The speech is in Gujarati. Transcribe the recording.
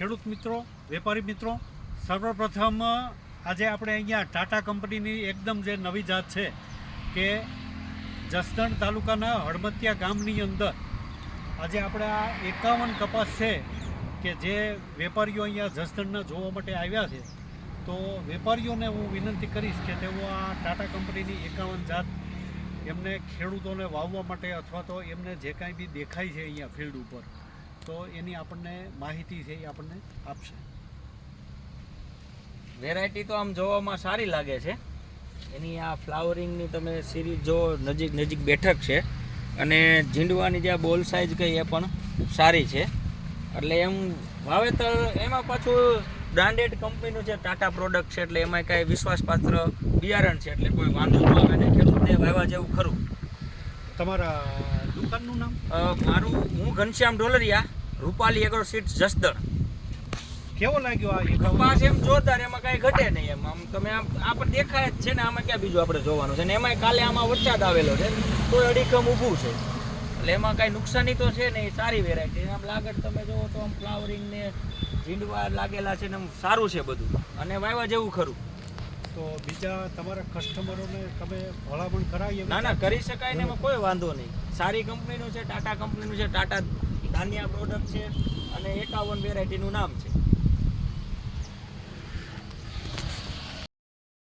ખેડૂત મિત્રો, વેપારી મિત્રો, સર્વપ્રથમ આજે આપણે અહીંયા ટાટા કંપનીની એકદમ જે નવી જાત છે કે જસદણ તાલુકાના હળમતિયા ગામની અંદર આજે આપણે આ 51 કપાસ છે કે જે વેપારીઓ અહીંયા જસદણના જોવા માટે આવ્યા છે. તો વેપારીઓને હું વિનંતી કરીશ કે તેઓ આ ટાટા કંપનીની 51 જાત એમને ખેડૂતોને વાવવા માટે અથવા તો એમને જે કાંઈ બી દેખાય છે અહીંયા ફિલ્ડ ઉપર તો એની આપણને માહિતી છે એ આપણને આપશે. વેરાયટી તો આમ જોવામાં સારી લાગે છે. એની આ ફ્લાવરિંગની તમે સિરીઝ જો નજીક બેઠક છે અને ઝીંડવાની જે બોલ સાઇઝ કઈ એ પણ સારી છે. એટલે એમ વાવેતર એમાં પાછું બ્રાન્ડેડ કંપનીનું છે, ટાટા પ્રોડક્ટ છે, એટલે એમાં કાંઈ વિશ્વાસપાત્ર બિયારણ છે એટલે કોઈ વાંધો ન આવે ને ખેડૂતને વાવવા જેવું ખરું. તમારા દુકાનનું નામ? હું ઘનશ્યામ ઢોલરિયા, રૂપાલી એગ્રો સીડ્સ જસદણ. કેવો લાગ્યો આ કપાસ? એમ જોરદાર, એમાં કાંઈ ઘટે નહીં. એમ આમ તમે આ પણ દેખાય જ છે ને, આમાં ક્યાં બીજું આપણે જોવાનું છે ને. એમાં કાલે આમાં વરસાદ આવેલો છે તો અડીખમ ઊભું છે એટલે એમાં કાંઈ નુકસાની તો છે ને. એ સારી વેરાયટી. આમ લાગત તમે જોવો તો આમ ફ્લાવરિંગ ને ઝીંડવા લાગેલા છે ને સારું છે બધું અને વાવવા જેવું ખરું. તો બીજા તમારા કસ્ટમરોને તમે ભલામણ કરાવી? ના, કરી શકાય ને, એમાં કોઈ વાંધો નહીં. સારી કંપનીનું છે, ટાટા કંપનીનું છે, ટાટા ધાન્યા પ્રોડક્ટ છે અને 51 વેરાયટીનું નામ છે.